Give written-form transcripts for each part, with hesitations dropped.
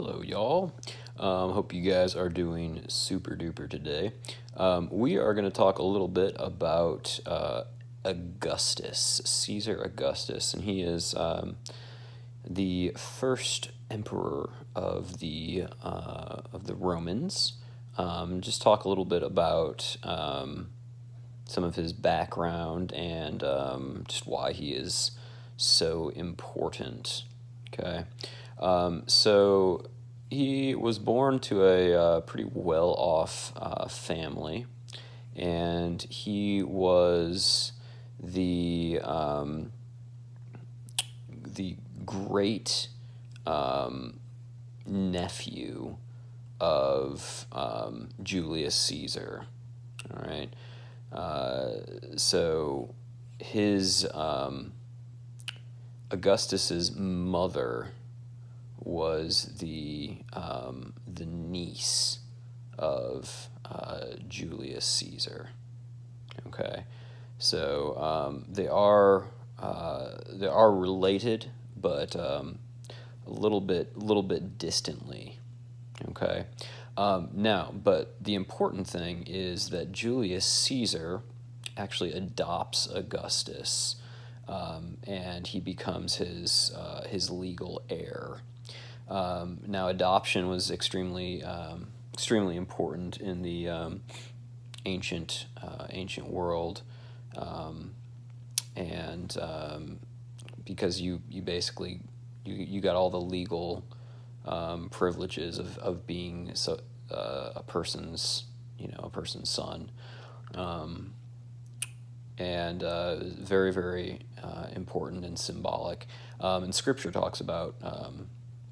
Hello, y'all. Hope you guys are doing super duper today. We are going to talk a little bit about Augustus, Caesar Augustus, and he is the first emperor of the Romans. Just talk a little bit about some of his background and just why he is so important. Okay. So he was born to a pretty well-off family, and he was the great nephew of Julius Caesar. All right. So his Augustus's mother was the niece of Julius Caesar. Okay, so they are related, but a little bit distantly. Okay, now, but the important thing is that Julius Caesar actually adopts Augustus, and he becomes his legal heir. Now, adoption was extremely important in the ancient world, and because you basically you got all the legal privileges of being a person's son, and very very important and symbolic. And Scripture talks about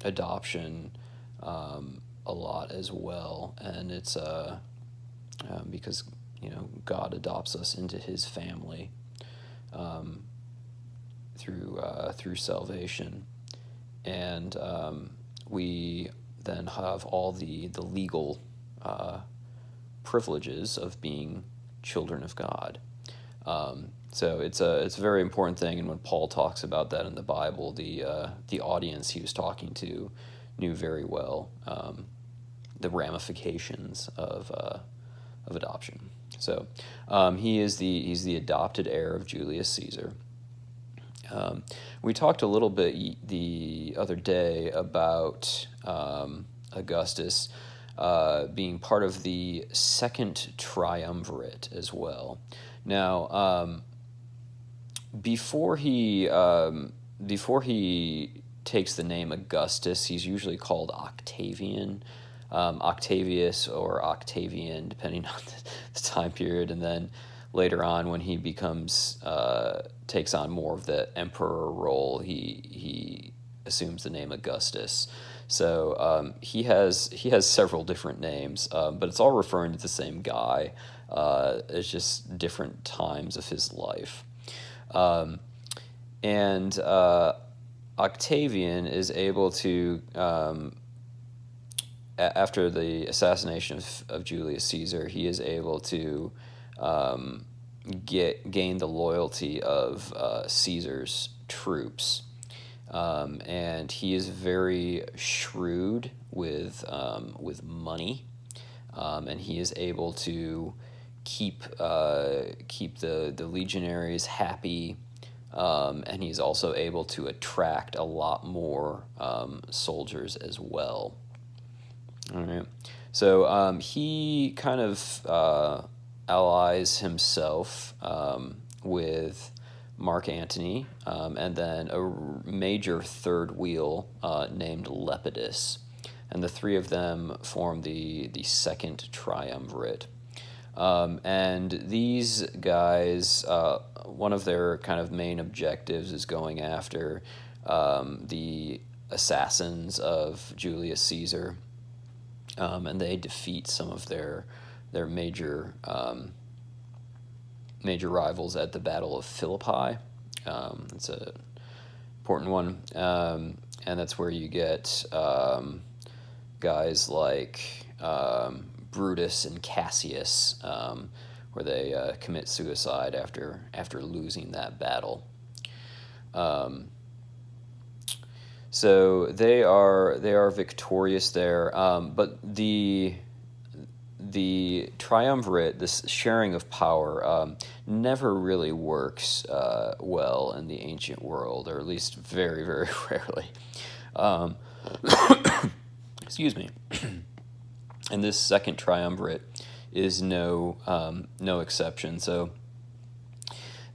adoption a lot as well, and it's because God adopts us into His family through salvation, and we then have all the legal privileges of being children of God. So it's a very important thing, and when Paul talks about that in the Bible, the audience he was talking to knew very well the ramifications of adoption. So he's the adopted heir of Julius Caesar. We talked a little bit the other day about Augustus being part of the second Triumvirate as well. Now, before he takes the name Augustus, he's usually called Octavian, Octavius or Octavian, depending on the time period. And then later on, when he takes on more of the emperor role, he assumes the name Augustus. So he has several different names, but it's all referring to the same guy. It's just different times of his life. And Octavian is able to, after the assassination of Julius Caesar, he is able to gain the loyalty of Caesar's troops. And he is very shrewd with money, and he is able to keep the legionaries happy, and he's also able to attract a lot more soldiers as well. All right, so he kind of allies himself with Mark Antony, and then a major third wheel named Lepidus, and the three of them form the second triumvirate. And these guys, one of their kind of main objectives is going after the assassins of Julius Caesar, and they defeat some of their major rivals at the Battle of Philippi. It's an important one, and that's where you get guys like Brutus and Cassius, where they commit suicide after losing that battle. So they are victorious there, but the triumvirate, this sharing of power, never really works well in the ancient world, or at least very, very rarely. Um, excuse me. And this second triumvirate is no exception. So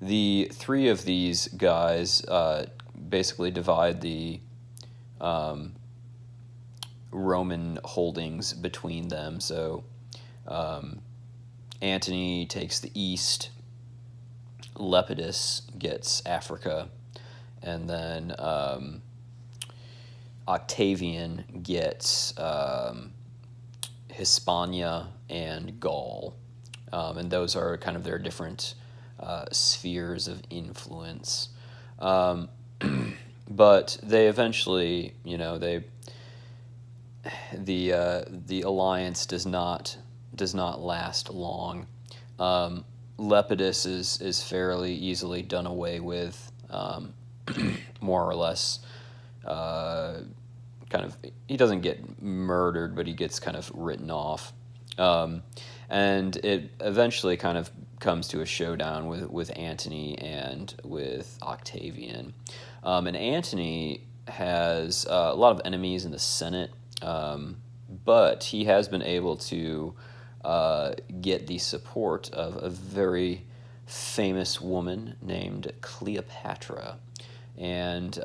the three of these guys basically divide the Roman holdings between them. So Antony takes the east, Lepidus gets Africa, and then Octavian gets Hispania and Gaul. And those are kind of their different spheres of influence. But they eventually, the alliance does not last long. Lepidus is fairly easily done away with, more or less. He doesn't get murdered, but he gets kind of written off. And it eventually kind of comes to a showdown with Antony and with Octavian. And Antony has a lot of enemies in the Senate, but he has been able to get the support of a very famous woman named Cleopatra. And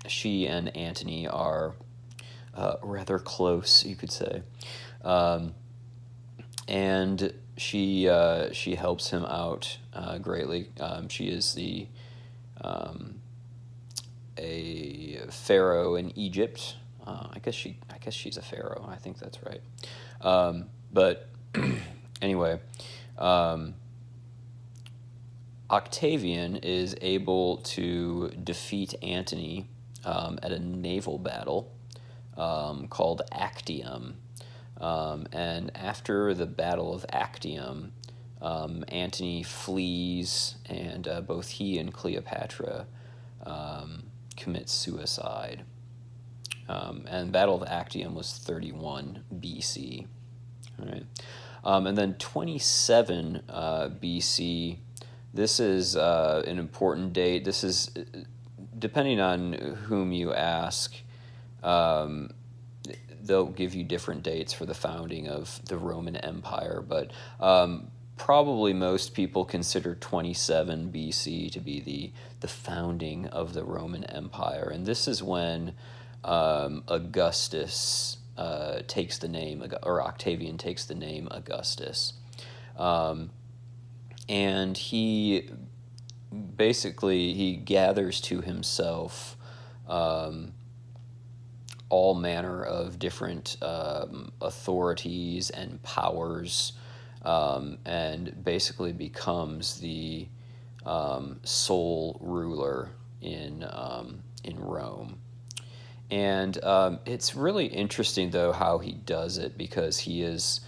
she and Antony are rather close, you could say. And she helps him out greatly. She is a pharaoh in Egypt. I guess she's a pharaoh. I think that's right. But anyway, Octavian is able to defeat Antony at a naval battle called Actium. And after the Battle of Actium, Antony flees, and both he and Cleopatra commit suicide. And Battle of Actium was 31 BC. All right. And then 27 BC, this is an important date. This is, depending on whom you ask, they'll give you different dates for the founding of the Roman Empire, but probably most people consider 27 BC to be the founding of the Roman Empire. And this is when Augustus takes the name, or Octavian takes the name Augustus. And he gathers to himself all manner of different authorities and powers, and basically becomes the sole ruler in Rome. And it's really interesting, though, how he does it, because he's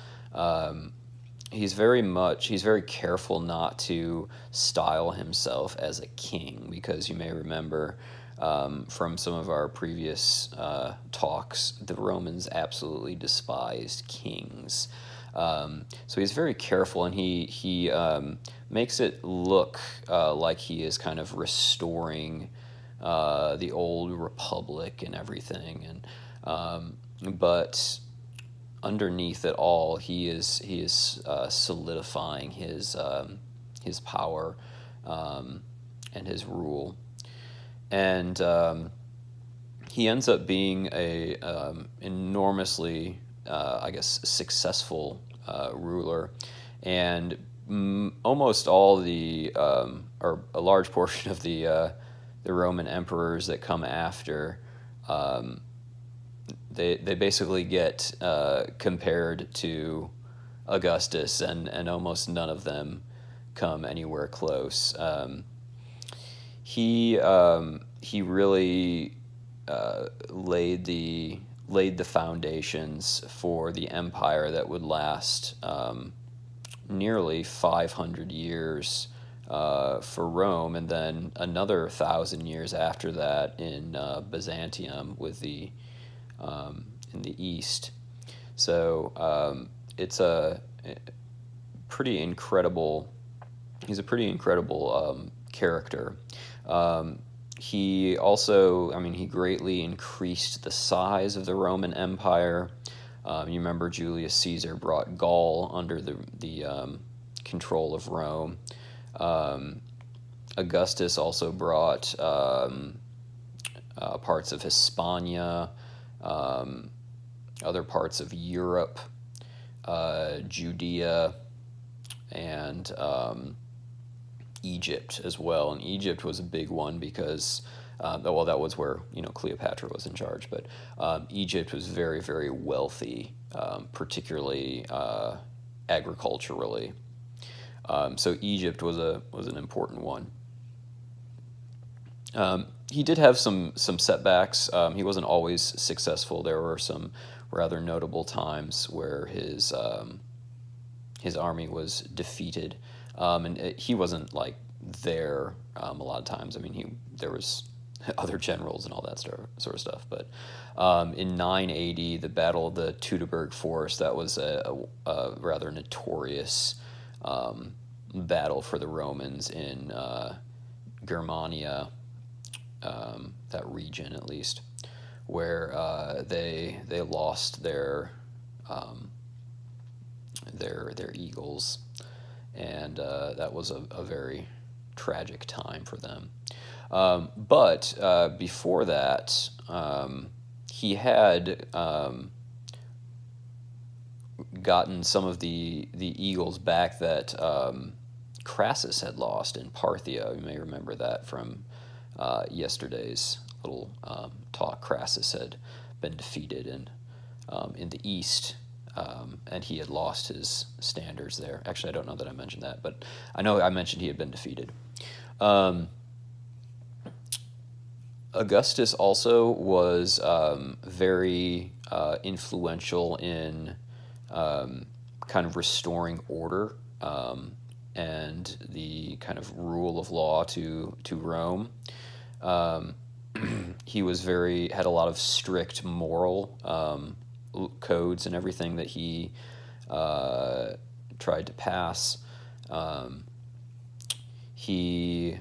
very careful not to style himself as a king, because you may remember from some of our previous talks, the Romans absolutely despised kings. So he's very careful, and he makes it look like he is kind of restoring the old republic and everything, and but underneath it all, he is solidifying his power and his rule. And he ends up being a enormously, successful ruler, and almost all or a large portion of the Roman emperors that come after, they basically get compared to Augustus, and almost none of them come anywhere close. He really laid the foundations for the empire that would last nearly 500 years for Rome, and then another 1,000 years after that in Byzantium with in the east. So it's a pretty incredible. He's a pretty incredible character. He also, he greatly increased the size of the Roman Empire. You remember Julius Caesar brought Gaul under the control of Rome. Augustus also brought parts of Hispania, other parts of Europe, Judea, and Egypt as well. And Egypt was a big one because, that was where Cleopatra was in charge. But Egypt was very, very wealthy, particularly agriculturally. So Egypt was an important one. He did have some setbacks. He wasn't always successful. There were some rather notable times where his army was defeated, and he wasn't like there a lot of times. There was other generals and all that sort of stuff. But in 980, the Battle of the Teutoburg Forest, that was a rather notorious battle for the Romans in Germania, that region at least, where they lost their eagles, and that was a very tragic time for them. But before that, he had gotten some of the eagles back that Crassus had lost in Parthia. You may remember that from yesterday's little talk. Crassus had been defeated in the east, and he had lost his standards there. Actually, I don't know that I mentioned that, but I know I mentioned he had been defeated. Augustus also was very influential in kind of restoring order and the kind of rule of law to Rome. He had a lot of strict moral codes and everything that he tried to pass. He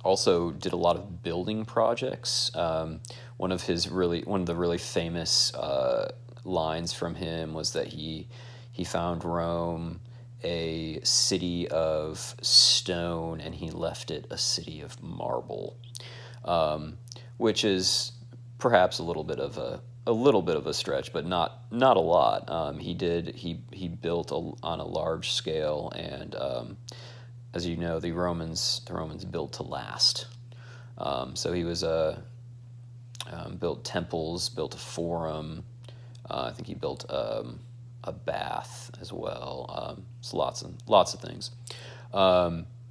also did a lot of building projects. One of the really famous lines from him was that he found Rome a city of stone, and he left it a city of marble, which is perhaps a little bit of a stretch, but not a lot. He built on a large scale, and as you know, the Romans built to last. So he was built temples, built a forum. I think he built a bath as well. So lots of things.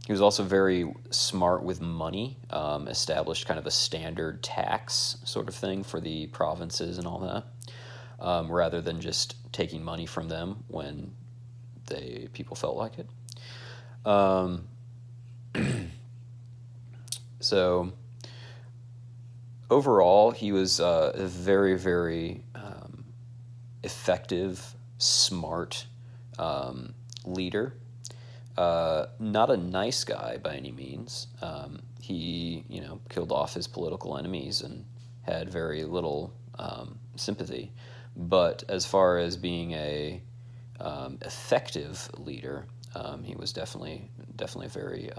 He was also very smart with money. Established kind of a standard tax sort of thing for the provinces and all that, rather than just taking money from them when people felt like it. So overall, he was a very, very effective, smart leader. Not a nice guy by any means. He, killed off his political enemies and had very little sympathy. But as far as being a effective leader, he was definitely very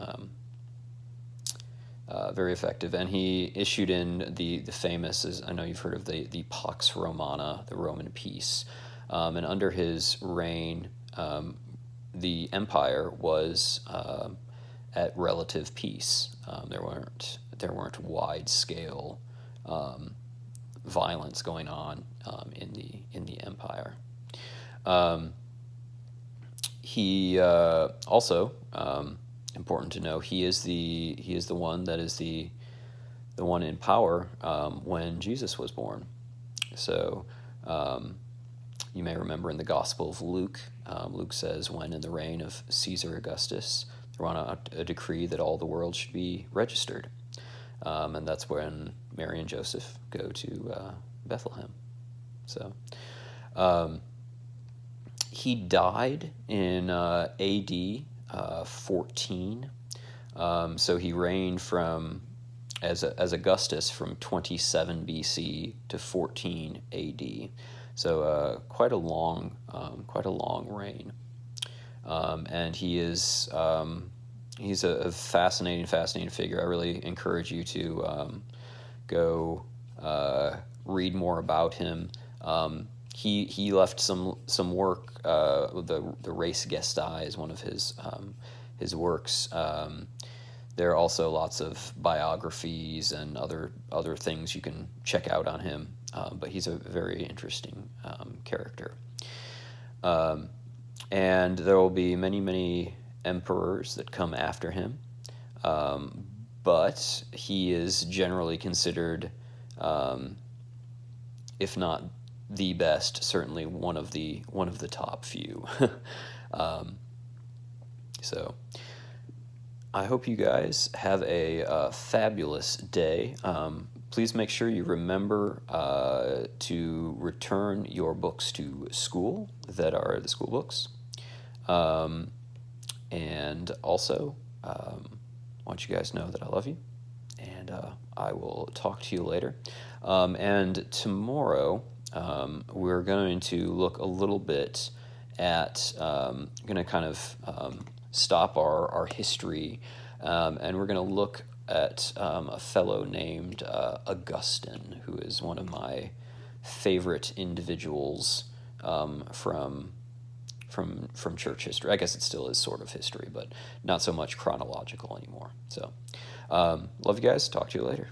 very effective. And he issued in the famous, as I know you've heard of, the Pax Romana, the Roman peace. And under his reign, the empire was at relative peace. There weren't wide scale violence going on in the empire. He also, important to know, he is the one that is the one in power when Jesus was born. So You may remember in the Gospel of Luke, Luke says, when in the reign of Caesar Augustus, there went out a decree that all the world should be registered. And that's when Mary and Joseph go to Bethlehem. So he died in AD 14. So he reigned from as Augustus from 27 BC to 14 AD. So quite a long reign. And he's a fascinating figure. I really encourage you to go read more about him. He left some work. The Res Gestae is one of his works. There are also lots of biographies and other things you can check out on him. But he's a very interesting character. And there will be many emperors that come after him. But he is generally considered, if not the best, certainly one of the top few. So I hope you guys have a fabulous day. Please make sure you remember to return your books to school that are the school books. And also, I want you guys to know that I love you, and I will talk to you later. And tomorrow, we're going to look a little bit at, going to kind of stop our history, and we're going to look at a fellow named Augustine, who is one of my favorite individuals from church history. I guess it still is sort of history, but not so much chronological anymore. So, love you guys. Talk to you later.